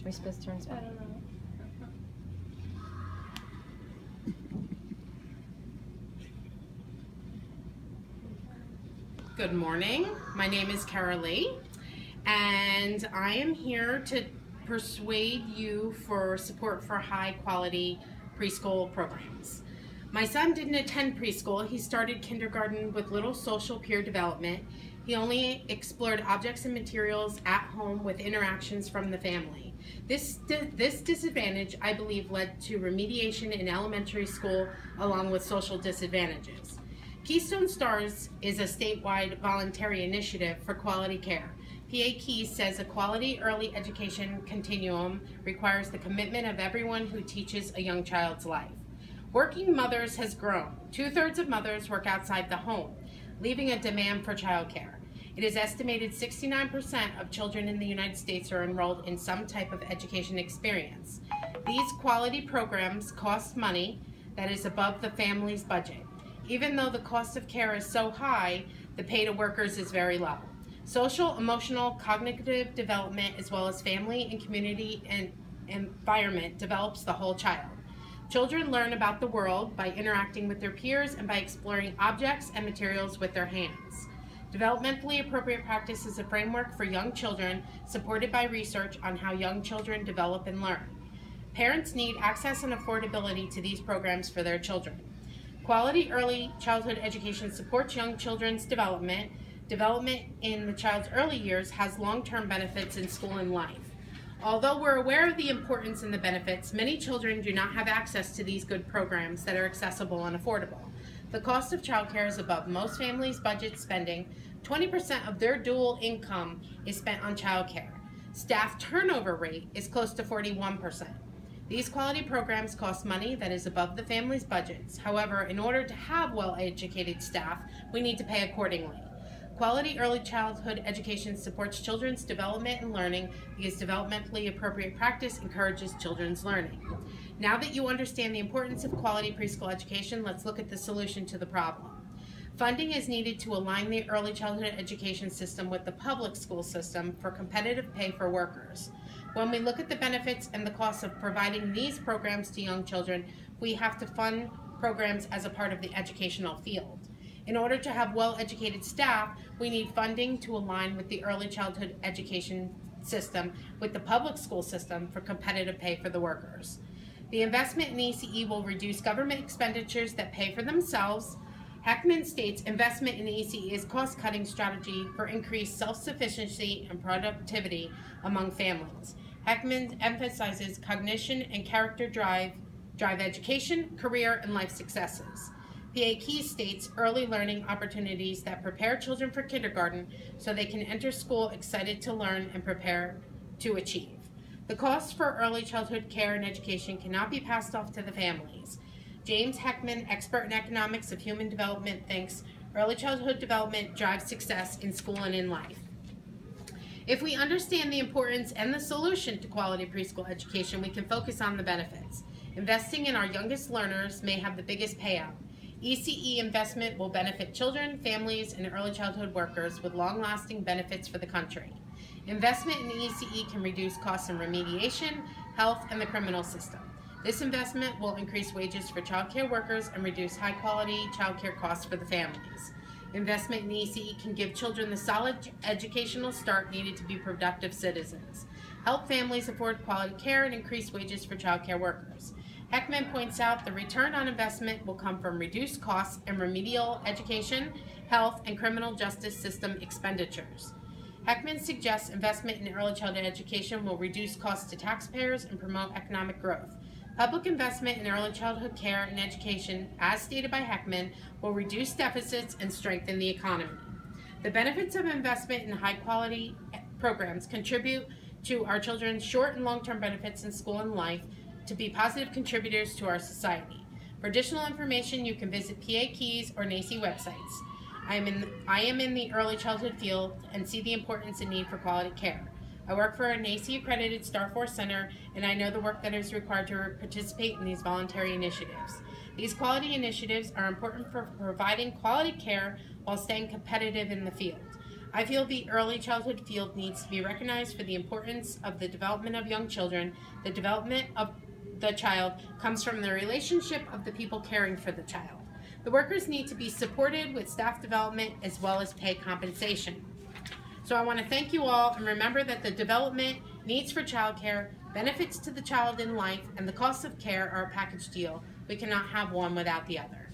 we supposed to turn I don't know. Good morning. My name is Kara Lee, and I am here to persuade you for support for high-quality preschool programs. My son didn't attend preschool. He started kindergarten with little social peer development. He only explored objects and materials at home with interactions from the family. This disadvantage, I believe, led to remediation in elementary school along with social disadvantages. Keystone Stars is a statewide voluntary initiative for quality care. PA Keys says a quality early education continuum requires the commitment of everyone who teaches a young child's life. Working mothers has grown. 2/3 of mothers work outside the home, leaving a demand for childcare. It is estimated 69% of children in the United States are enrolled in some type of education experience. These quality programs cost money that is above the family's budget. Even though the cost of care is so high, the pay to workers is very low. Social, emotional, cognitive development, as well as family and community and environment develops the whole child. Children learn about the world by interacting with their peers and by exploring objects and materials with their hands. Developmentally appropriate practice is a framework for young children supported by research on how young children develop and learn. Parents need access and affordability to these programs for their children. Quality early childhood education supports young children's development. Development in the child's early years has long-term benefits in school and life. Although we're aware of the importance and the benefits, many children do not have access to these good programs that are accessible and affordable. The cost of childcare is above most families' budget spending. 20% of their dual income is spent on childcare. Staff turnover rate is close to 41%. These quality programs cost money that is above the family's budgets. However, in order to have well-educated staff, we need to pay accordingly. Quality early childhood education supports children's development and learning because developmentally appropriate practice encourages children's learning. Now that you understand the importance of quality preschool education, let's look at the solution to the problem. Funding is needed to align the early childhood education system with the public school system for competitive pay for workers. When we look at the benefits and the costs of providing these programs to young children, we have to fund programs as a part of the educational field. In order to have well-educated staff, we need funding to align with the early childhood education system with the public school system for competitive pay for the workers. The investment in ECE will reduce government expenditures that pay for themselves. Heckman states investment in ECE is cost-cutting strategy for increased self-sufficiency and productivity among families. Heckman emphasizes cognition and character drive education, career, and life successes. PA Keys states early learning opportunities that prepare children for kindergarten so they can enter school excited to learn and prepare to achieve. The costs for early childhood care and education cannot be passed off to the families. James Heckman, expert in economics of human development, thinks early childhood development drives success in school and in life. If we understand the importance and the solution to quality preschool education, we can focus on the benefits. Investing in our youngest learners may have the biggest payout. ECE investment will benefit children, families, and early childhood workers with long-lasting benefits for the country. Investment in ECE can reduce costs in remediation, health, and the criminal system. This investment will increase wages for child care workers and reduce high-quality child care costs for the families. Investment in ECE can give children the solid educational start needed to be productive citizens, help families afford quality care, and increase wages for child care workers. Heckman points out the return on investment will come from reduced costs and remedial education, health, and criminal justice system expenditures. Heckman suggests investment in early childhood education will reduce costs to taxpayers and promote economic growth. Public investment in early childhood care and education, as stated by Heckman, will reduce deficits and strengthen the economy. The benefits of investment in high-quality programs contribute to our children's short and long-term benefits in school and life to be positive contributors to our society. For additional information, you can visit PA Keys or NACCE websites. I am in the early childhood field and see the importance and need for quality care. I work for a NACCE accredited Star Force Center, and I know the work that is required to participate in these voluntary initiatives. These quality initiatives are important for providing quality care while staying competitive in the field. I feel the early childhood field needs to be recognized for the importance of the development of young children. The development of the child comes from the relationship of the people caring for the child. The workers need to be supported with staff development as well as pay compensation. So I want to thank you all, and remember that the development, needs for childcare, benefits to the child in life, and the cost of care are a package deal. We cannot have one without the other.